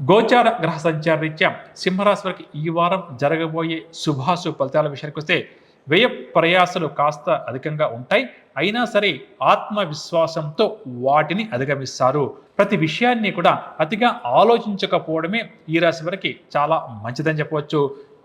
గోచార గ్రహ సంచార రీత్యా సింహరాశి వారికి ఈ వారం జరగబోయే శుభాశుభ ఫలితాల విషయానికి వస్తే వ్యయ ప్రయాసాలు కాస్త అధికంగా ఉంటాయి. అయినా సరే ఆత్మవిశ్వాసంతో వాటిని అధిగమిస్తారు. ప్రతి విషయాన్ని కూడా అతిగా ఆలోచించకపోవడమే ఈ రాశి వారికి చాలా మంచిదని చెప్పవచ్చు.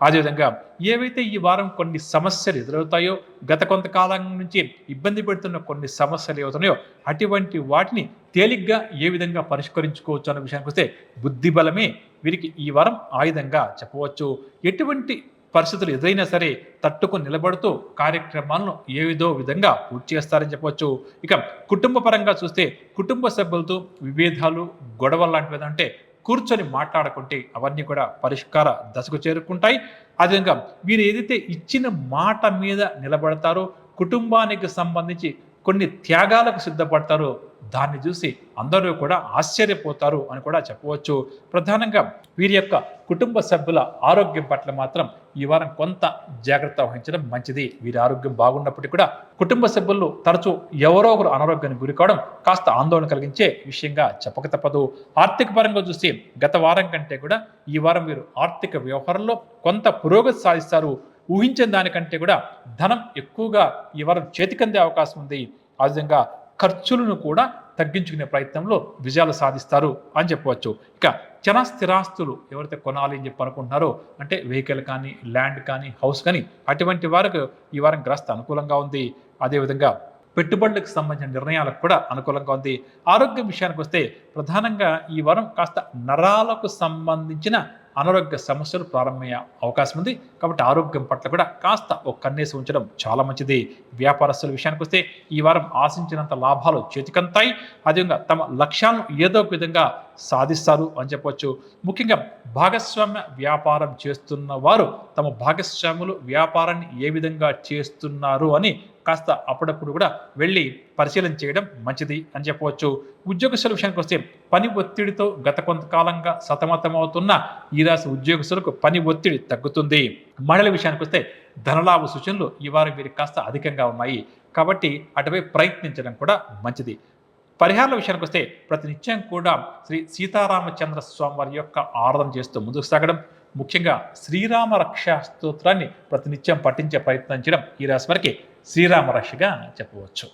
అదేవిధంగా ఏవైతే ఈ వారం కొన్ని సమస్యలు ఎదురవుతాయో, గత కొంతకాలం నుంచి ఇబ్బంది పెడుతున్న కొన్ని సమస్యలు ఏవవుతున్నాయో అటువంటి వాటిని తేలిగ్గా ఏ విధంగా పరిష్కరించుకోవచ్చు అన్న విషయానికి వస్తే బుద్ధి బలమే వీరికి ఈ వారం ఆయుధంగా చెప్పవచ్చు. ఎటువంటి పరిస్థితులు ఎదురైనా సరే తట్టుకొని నిలబడుతూ కార్యక్రమాలను ఏదో విధంగా పూర్తి చేస్తారని చెప్పవచ్చు. ఇక కుటుంబ పరంగా చూస్తే కుటుంబ సభ్యులతో విభేదాలు, గొడవలు లాంటివి అంటే కూర్చొని మాట్లాడుకుంటే అవన్నీ కూడా పరిష్కార దశకు చేరుకుంటాయి. అదేవిధంగా వీరు ఏదైతే ఇచ్చిన మాట మీద నిలబడతారో, కుటుంబానికి సంబంధించి కొన్ని త్యాగాలకు సిద్ధపడతారో దాన్ని చూసి అందరూ కూడా ఆశ్చర్యపోతారు అని కూడా చెప్పవచ్చు. ప్రధానంగా వీరి యొక్క కుటుంబ సభ్యుల ఆరోగ్యం పట్ల మాత్రం ఈ వారం కొంత జాగ్రత్త వహించడం మంచిది. వీరి ఆరోగ్యం బాగున్నప్పటికీ కూడా కుటుంబ సభ్యులు తరచూ ఎవరో ఒకరు అనారోగ్యానికి గురికావడం కాస్త ఆందోళన కలిగించే విషయంగా చెప్పక తప్పదు. ఆర్థిక పరంగా చూసి గత వారం కంటే కూడా ఈ వారం వీరు ఆర్థిక వ్యవహారంలో కొంత పురోగతి సాధిస్తారు. ఊహించిన దానికంటే కూడా ధనం ఎక్కువగా ఈ వారం చేతికందే అవకాశం ఉంది. ఆ విధంగా ఖర్చులను కూడా తగ్గించుకునే ప్రయత్నంలో విజయాలు సాధిస్తారు అని చెప్పవచ్చు. ఇక స్థిరాస్తులు ఎవరైతే కొనాలి అని చెప్పి అనుకుంటున్నారో, అంటే వెహికల్ కానీ, ల్యాండ్ కానీ, హౌస్ కానీ అటువంటి వారికి ఈ వారం గ్రస్త అనుకూలంగా ఉంది. అదేవిధంగా పెట్టుబడులకు సంబంధించిన నిర్ణయాలకు కూడా అనుకూలంగా ఉంది. ఆరోగ్యం విషయానికి వస్తే ప్రధానంగా ఈ వారం కాస్త నరాలకు సంబంధించిన అనారోగ్య సమస్యలు ప్రారంభమయ్యే అవకాశం ఉంది. కాబట్టి ఆరోగ్యం పట్ల కూడా కాస్త ఒక కన్నేసి ఉంచడం చాలా మంచిది. వ్యాపారస్తుల విషయానికి వస్తే ఈ వారం ఆశించినంత లాభాలు చేతికంతాయి. అదేవిధంగా తమ లక్ష్యాలను ఏదో ఒక విధంగా సాధిస్తారు అని చెప్పవచ్చు. ముఖ్యంగా భాగస్వామ్య వ్యాపారం చేస్తున్న వారు తమ భాగస్వాములు వ్యాపారాన్ని ఏ విధంగా చేస్తున్నారు అని కాస్త అప్పుడప్పుడు కూడా వెళ్ళి పరిశీలన చేయడం మంచిది అని చెప్పవచ్చు. ఉద్యోగస్తుల విషయానికి వస్తే పని ఒత్తిడితో గత కొంతకాలంగా సతమతమవుతున్న ఈ రాశి ఉద్యోగస్తులకు పని ఒత్తిడి తగ్గుతుంది. మహిళల విషయానికి వస్తే ధనలాభ సూచనలు ఈ వారం వీరికి కాస్త అధికంగా ఉన్నాయి. కాబట్టి అటువై ప్రయత్నించడం కూడా మంచిది. పరిహారాల విషయానికి వస్తే ప్రతినిత్యం కూడా శ్రీ సీతారామచంద్ర స్వామి వారి యొక్క ఆరాధన చేస్తూ ముందుకు సాగడం, ముఖ్యంగా శ్రీరామ రక్షా స్తోత్రాన్ని ప్రతినిత్యం పఠించే ప్రయత్నం చేయడం ఈ రాశి వారికి శ్రీరామ రక్షగా చెప్పవచ్చు.